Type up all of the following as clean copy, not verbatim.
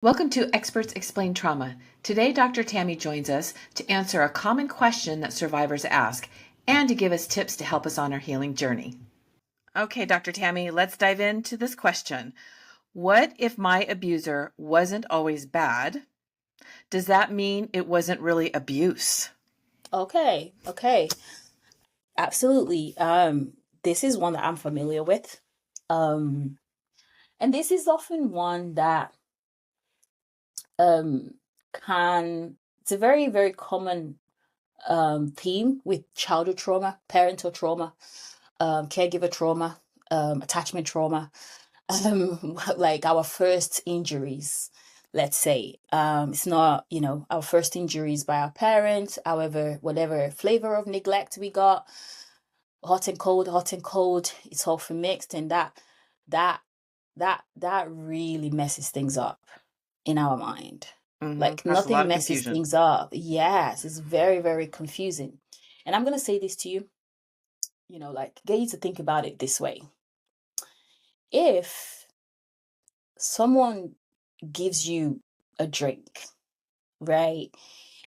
Welcome to Experts Explain Trauma. Today, Dr. Tammy joins us to answer a common question that survivors ask and to give us tips to help us on our healing journey. Okay, Dr. Tammy, let's dive into this question. What if my abuser wasn't always bad? Does that mean it wasn't really abuse? Okay. Absolutely. This is one that I'm familiar with. And this is often one that can it's a very, very common theme with childhood trauma, parental trauma, caregiver trauma, attachment trauma, like our first injuries, let's say. It's not, our first injuries by our parents, however, whatever flavor of neglect we got, hot and cold, it's all mixed, and that that really messes things up in our mind. Like That's a lot nothing of messes confusion. things up. Yes, it's very, very confusing. And I'm gonna say this to you, like get you to think about it this way. If someone gives you a drink, right?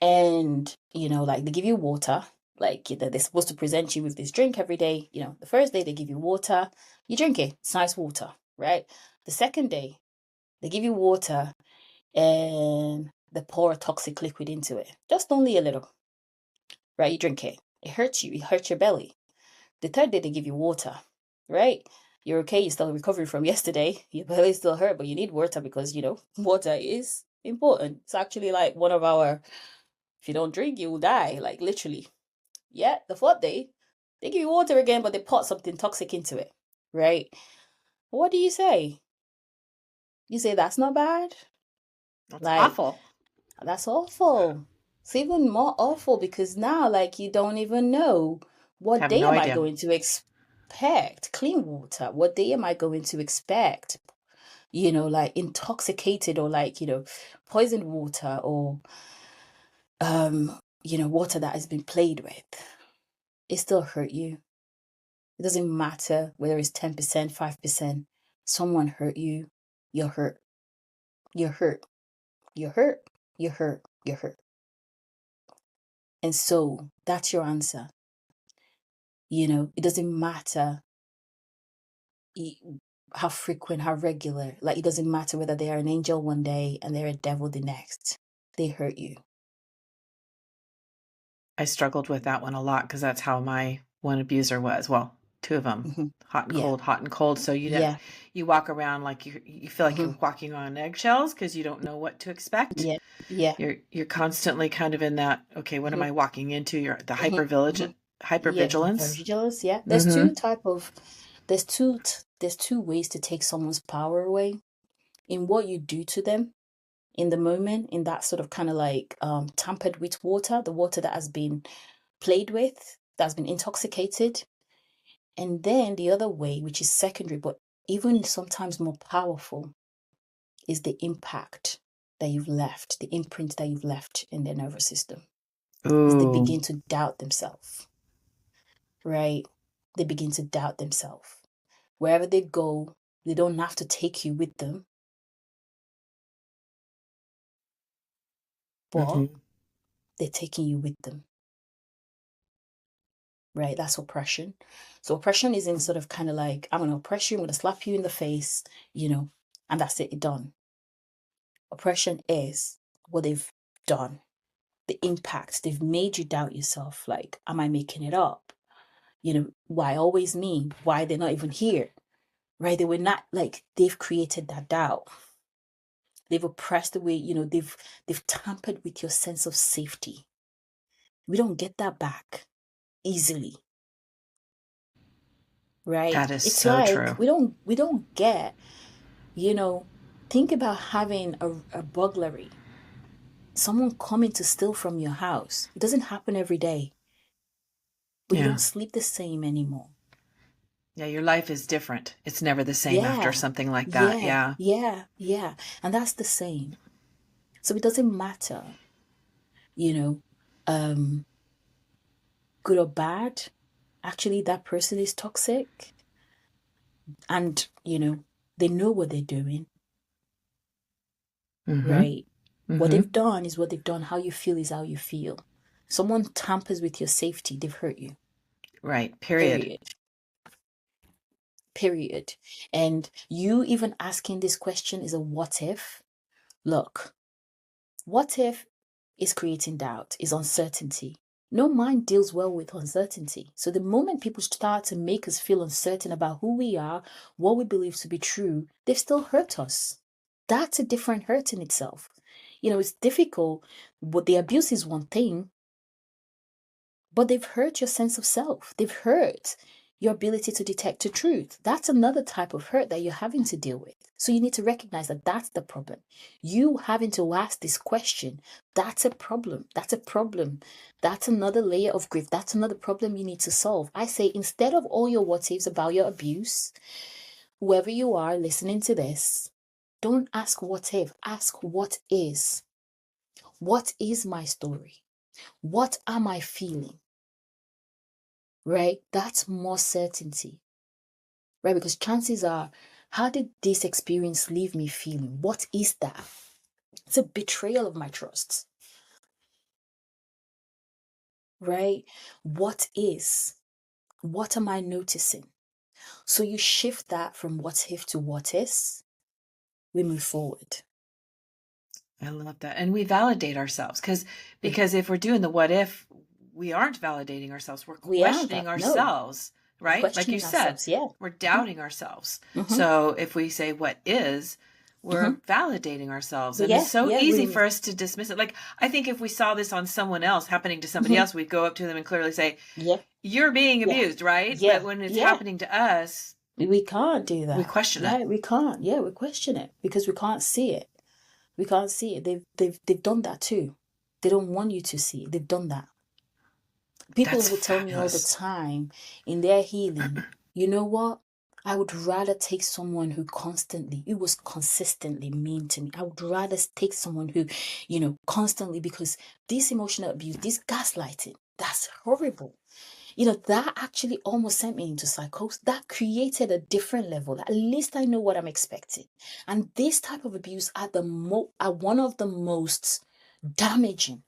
And like they give you water, like they're supposed to present you with this drink every day. The first day they give you water, you drink it, it's nice water, right? The second day they give you water and they pour a toxic liquid into it, just only a little, right? You drink it, it hurts you, it hurts your belly. The third day they give you water, right? You're okay, you're still recovering from yesterday, your belly still hurt, but you need water because water is important. It's actually like one of our, if you don't drink, you will die, like literally. Yeah, the fourth day, they give you water again, but they pour something toxic into it, right? What do you say? You say that's not bad? That's Like, awful. that's awful. It's even more awful because now, like, you don't even know I what have day no am I idea. going to expect clean water? What day am I going to expect, like intoxicated or like, poisoned water or, water that has been played with? It still hurt you. It doesn't matter whether it's 10%, 5%. Someone hurt you, you're hurt. You're hurt. You're hurt. You're hurt. You're hurt. And so that's your answer. It doesn't matter how frequent, how regular. Like, it doesn't matter whether they are an angel one day and they're a devil the next. They hurt you. I struggled with that one a lot because that's how my one abuser was. Well, two of them, Hmm. hot and Yeah. cold, hot and cold. So Yeah. you walk around like you feel like Hmm. you're walking on eggshells because you don't know what to expect. Yeah. Yeah. You're constantly kind of in that. Okay, what am Hmm. I walking into? You're the Hmm. Hmm. Yeah. hypervigilance. Vigilance. Yeah. Mm-hmm. There's two ways to take someone's power away in what you do to them in the moment, in that sort of kind of like tampered with water, the water that has been played with, that's been intoxicated. And then the other way, which is secondary, but even sometimes more powerful, is the impact that you've left, the imprint that you've left in their nervous system. Is they Ooh. begin to doubt themselves, right? They begin to doubt themselves. Wherever they go, they don't have to take you with them, but Mm-hmm. they're taking you with them. Right? That's oppression. So oppression is in sort of kind of like, I'm going to oppress you, I'm going to slap you in the face, and that's it, done. Oppression is what they've done, the impact. They've made you doubt yourself. Like, am I making it up? Why always me? Why they're not even here? Right? They were not, like, they've created that doubt. They've oppressed the way, they've tampered with your sense of safety. We don't get that back easily. Right? That is It's so like true. we don't get, think about having a burglary, someone coming to steal from your house. It doesn't happen every day, but you Yeah. don't sleep the same anymore. Yeah, your life is different. It's never the same after Yeah, something like that. yeah, Yeah. yeah, yeah. And that's the same. So it doesn't matter, you know, um, good or bad. Actually, that person is toxic and, they know what they're doing. right? What Mm-hmm. they've done is what they've done. How you feel is how you feel. Someone tampers with your safety, they've hurt you. Right. Period. Period. Period. And you even asking this question is a what if. Look, what if is creating doubt, is uncertainty. No mind deals well with uncertainty. So the moment people start to make us feel uncertain about who we are, what we believe to be true, they've still hurt us. That's a different hurt in itself. It's difficult, but the abuse is one thing, but they've hurt your sense of self. They've hurt your ability to detect the truth. That's another type of hurt that you're having to deal with. So you need to recognize that that's the problem. You having to ask this question, that's a problem. That's a problem. That's another layer of grief. That's another problem you need to solve. I say, instead of all your what ifs about your abuse, whoever you are listening to this, don't ask what if, ask what is. What is my story? What am I feeling? Right? That's more certainty, right? Because chances are, how did this experience leave me feeling? What is that? It's a betrayal of my trust, right? What is? What am I noticing? So you shift that from what if to what is, we move forward. I love that. And we validate ourselves because if we're doing the what if, we aren't validating ourselves. We're We aren't questioning no, ourselves, we're right? Like you questioning said, ourselves. Yeah. we're doubting ourselves. Mm-hmm. So if we say what is, we're Mm-hmm. validating ourselves. But And it's yeah, so yeah, easy for us to dismiss it. Like, I think if we saw this on someone else, happening to somebody mm-hmm. else, we'd go up to them and clearly say, Yeah, you're being yeah, abused, right? yeah, But when it's yeah. happening to us, We can't do we that. question it. Right? We can't. Yeah, we question it because we can't see it. We can't see it. They've done that too. They don't want you to see it. They've done that. People That's will tell me all the fabulous. time in their healing, you know what? I would rather take someone who was consistently mean to me. I would rather take someone who, constantly, because this emotional abuse, this gaslighting, that's horrible. That actually almost sent me into psychosis. That created a different level. At least I know what I'm expecting. And this type of abuse are one of the most damaging,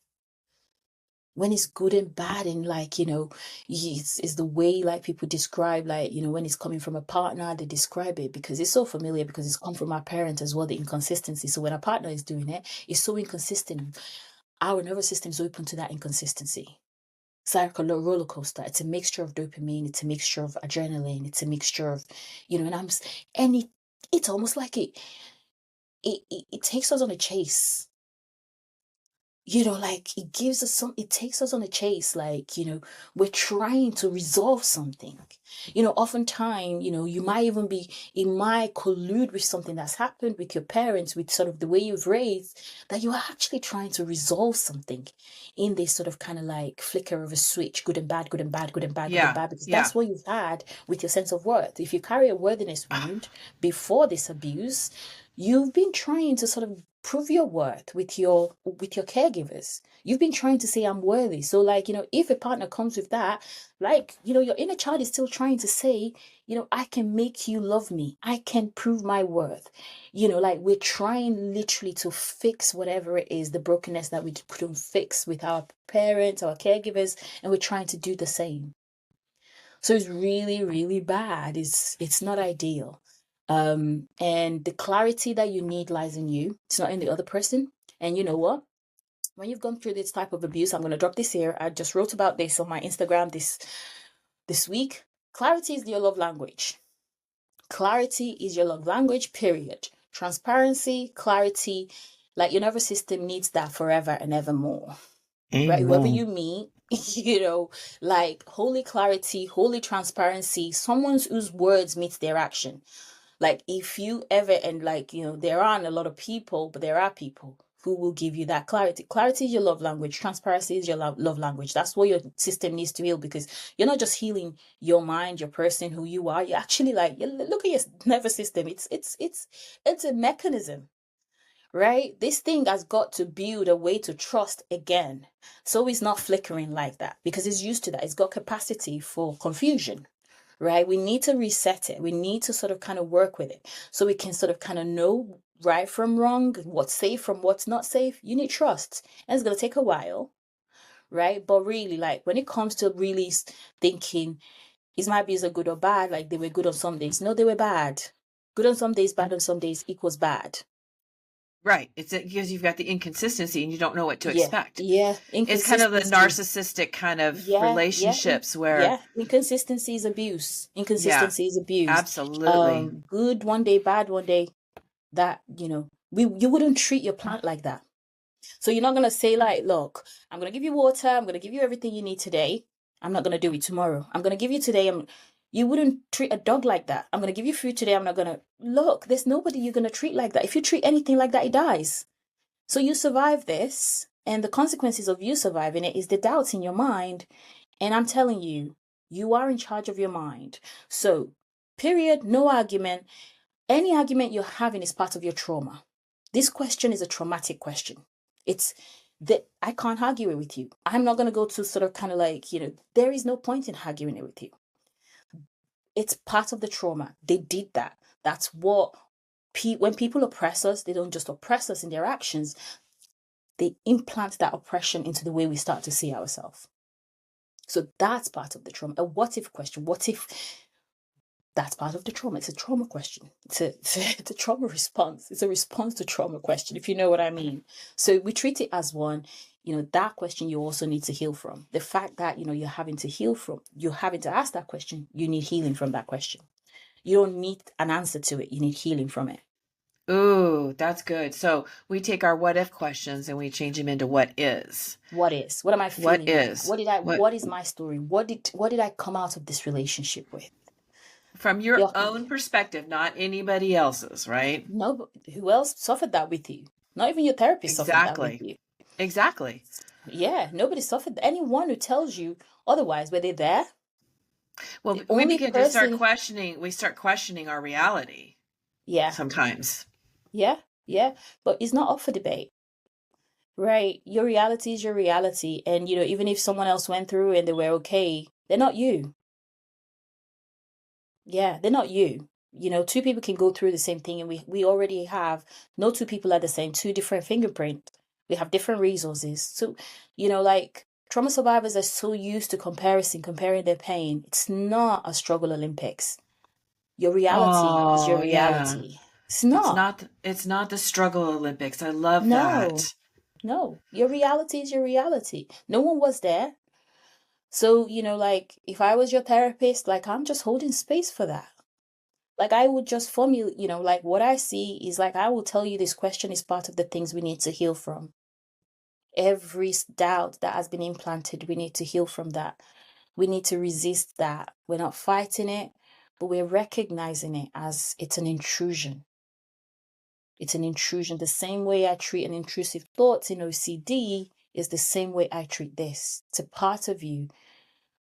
when it's good and bad, and it's the way, like, people describe, like, when it's coming from a partner, they describe it because it's so familiar, because it's come from our parents as well, the inconsistency. So when a partner is doing it, it's so inconsistent. Our nervous system is open to that inconsistency. It's like a roller coaster. It's a mixture of dopamine. It's a mixture of adrenaline. It's a mixture of, it's almost like it takes us on a chase. Like, it takes us on a chase. Like, we're trying to resolve something. Oftentimes, you might even it might collude with something that's happened with your parents, with sort of the way you've raised, that you're actually trying to resolve something in this sort of kind of like flicker of a switch, good and bad, good and bad, good and bad, good and Yeah. bad, because Yeah. that's what you've had with your sense of worth. If you carry a worthiness wound before this abuse, you've been trying to sort of prove your worth with your caregivers. You've been trying to say, I'm worthy. So, like, if a partner comes with that, like, your inner child is still trying to say, I can make you love me. I can prove my worth. Like, we're trying literally to fix whatever it is, the brokenness that we couldn't fix with our parents, our caregivers, and we're trying to do the same. So it's really, really bad. It's not ideal. And the clarity that you need lies in you. It's not in the other person. And you know what? When you've gone through this type of abuse, I'm gonna drop this here. I just wrote about this on my Instagram this week. Clarity is your love language. Clarity is your love language, period. Transparency, clarity, like, your nervous system needs that forever and evermore. Right? Whoever Amen. you meet, like, holy clarity, holy transparency, someone whose words meets their action. Like, if you ever, and like, there aren't a lot of people, but there are people who will give you that clarity. Clarity is your love language. Transparency is your love language. That's what your system needs to heal, because you're not just healing your mind, your person, who you are. You're actually, like, look at your nervous system. It's a mechanism. Right? This thing has got to build a way to trust again. So it's not flickering like that, because it's used to that. It's got capacity for confusion, right? We need to reset it. We need to sort of kind of work with it so we can sort of kind of know right from wrong, what's safe from what's not safe. You need trust. And it's going to take a while, right? But really, like when it comes to really thinking, is my abuser good or bad? Like they were good on some days. No, they were bad. Good on some days, bad on some days equals bad. Right. It's because you've got the inconsistency and you don't know what to Yeah, expect. yeah. It's kind of the Inconsistency. narcissistic kind of Yeah, yeah, relationships where, yeah. Inconsistency is abuse. yeah, Inconsistency is abuse. absolutely. Good one day, bad one day. That you wouldn't treat your plant like that. So you're not gonna say like, look, I'm gonna give you water, I'm gonna give you everything you need today. I'm not gonna do it tomorrow. I'm gonna give you today. You wouldn't treat a dog like that. I'm gonna give you food today. I'm not gonna look. There's nobody you're gonna treat like that. If you treat anything like that, it dies. So you survive this, and the consequences of you surviving it is the doubts in your mind. And I'm telling you, you are in charge of your mind. So, period, no argument. Any argument you're having is part of your trauma. This question is a traumatic question. It's that I can't argue it with you. I'm not going to go to sort of kind of like, there is no point in arguing it with you. It's part of the trauma. They did that. That's what, when people oppress us, they don't just oppress us in their actions, they implant that oppression into the way we start to see ourselves. So that's part of the trauma. A what if question. What if that's part of the trauma? It's a trauma question. It's a trauma response. It's a response to trauma question, if you know what I mean. So we treat it as one. That question you also need to heal from. The fact that, you're having to ask that question, you need healing from that question. You don't need an answer to it. You need healing from it. Ooh, that's good. So we take our what if questions and we change them into what is. What is? What am I What feeling right now? is? What is my story? What did I come out of this relationship with? From your Your, own perspective, not anybody else's, right? no, who else suffered that with you? Not even your therapist suffered that with Exactly. you. Exactly. Yeah, nobody suffered. Anyone who tells you otherwise, were they there? Well, The we only begin to start person, questioning, we start questioning our reality yeah, sometimes. yeah, yeah, but it's not up for debate, right? Your reality is your reality. And, even if someone else went through and they were okay, they're not you. Yeah, they're not you. Two people can go through the same thing, and we already have no two people are the same, two different fingerprints. We have different resources. So, like trauma survivors are so used to comparing their pain. It's not a struggle Olympics. Your reality is your Oh, yeah. reality. It's not. It's not the struggle Olympics. I love No, that. no. Your reality is your reality. No one was there. So, like if I was your therapist, like I'm just holding space for that. Like I would just formulate, like what I see is like I will tell you this question is part of the things we need to heal from. Every doubt that has been implanted, we need to heal from that. We need to resist that. We're not fighting it, but we're recognizing it as it's an intrusion. It's an intrusion. The same way I treat an intrusive thoughts in OCD is the same way I treat this. It's a part of you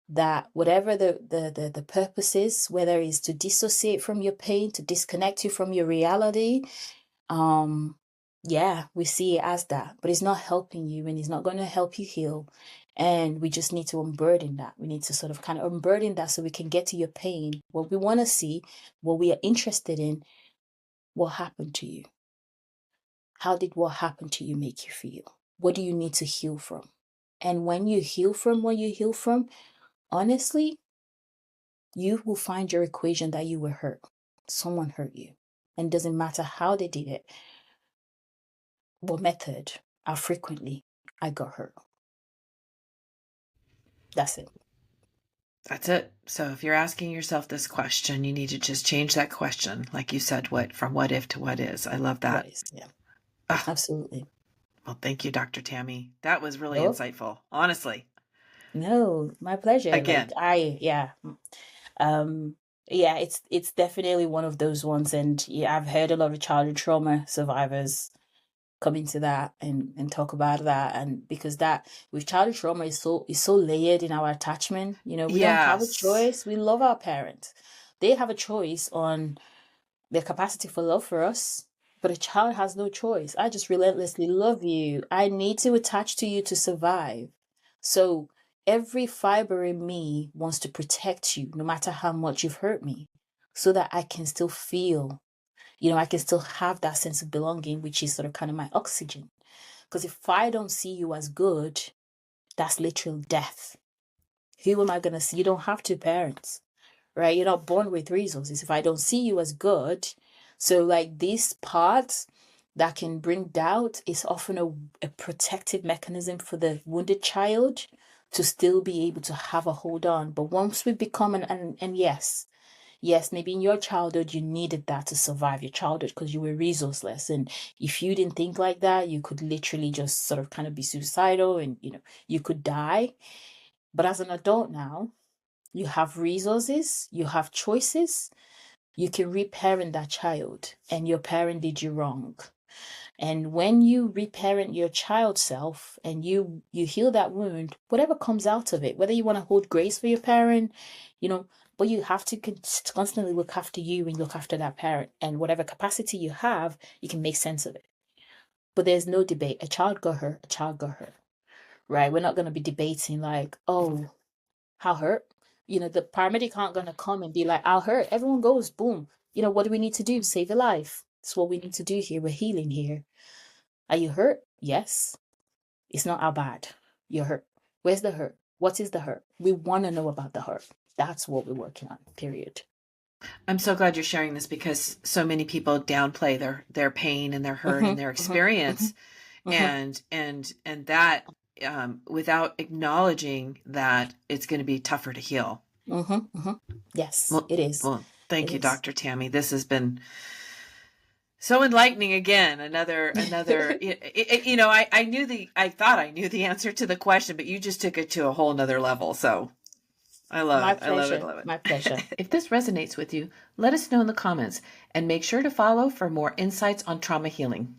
that whatever the purpose is, whether it's to dissociate from your pain, to disconnect you from your reality, yeah, we see it as that, but it's not helping you and it's not going to help you heal. And we just need to unburden that. We need to sort of kind of unburden that so we can get to your pain, what we want to see, what we are interested in, what happened to you. How did what happened to you make you feel? What do you need to heal from? And when you heal from what you heal from, honestly, you will find your equation that you were hurt. Someone hurt you. And it doesn't matter how they did it, what method, how frequently I got hurt. That's it. That's it. So if you're asking yourself this question, you need to just change that question. Like you said, from what if to what is. I love What that. is, yeah, Ah, absolutely. well, thank you, Dr. Tammy. That was really No, insightful, honestly. no, my pleasure. Again, Um, yeah, it's definitely one of those ones. And yeah, I've heard a lot of childhood trauma survivors come into that and talk about that, and because that with childhood trauma is so layered in our attachment. We don't have a yes. choice. We love our parents. They have a choice on their capacity for love for us, but a child has no choice. I just relentlessly love you. I need to attach to you to survive. So every fiber in me wants to protect you no matter how much you've hurt me, so that I can still feel. I can still have that sense of belonging, which is sort of kind of my oxygen. Because if I don't see you as good, that's literal death. Who am I going to see? You don't have two parents, right? You're not born with resources. If I don't see you as good, so like this part that can bring doubt is often a protective mechanism for the wounded child to still be able to have a hold on. But once we become and yes, maybe in your childhood you needed that to survive your childhood because you were resourceless, and if you didn't think like that, you could literally just sort of kind of be suicidal, and you could die. But as an adult now, you have resources, you have choices, you can reparent that child, and your parent did you wrong. And when you reparent your child self and you heal that wound, whatever comes out of it, whether you want to hold grace for your parent, but you have to constantly look after you and look after that parent, and whatever capacity you have, you can make sense of it. But there's no debate. A child got hurt, a child got hurt, right? We're not going to be debating like, oh, how hurt? The paramedic aren't going to come and be like, I'll hurt. Everyone goes, boom. What do we need to do? Save a life. That's what we need to do here. We're healing here. Are you hurt? Yes. It's not how bad. You're hurt. Where's the hurt? What is the hurt? We want to know about the hurt. That's what we're working on, period. I'm so glad you're sharing this because so many people downplay their pain and their hurt and their experience, and that without acknowledging that it's going to be tougher to heal. Yes, Well, it is. Well, thank you, Dr. Tammy. This has been so enlightening again. Another, I thought I knew the answer to the question, but you just took it to a whole nother level. So I love it. I love it. My pleasure. If this resonates with you, let us know in the comments and make sure to follow for more insights on trauma healing.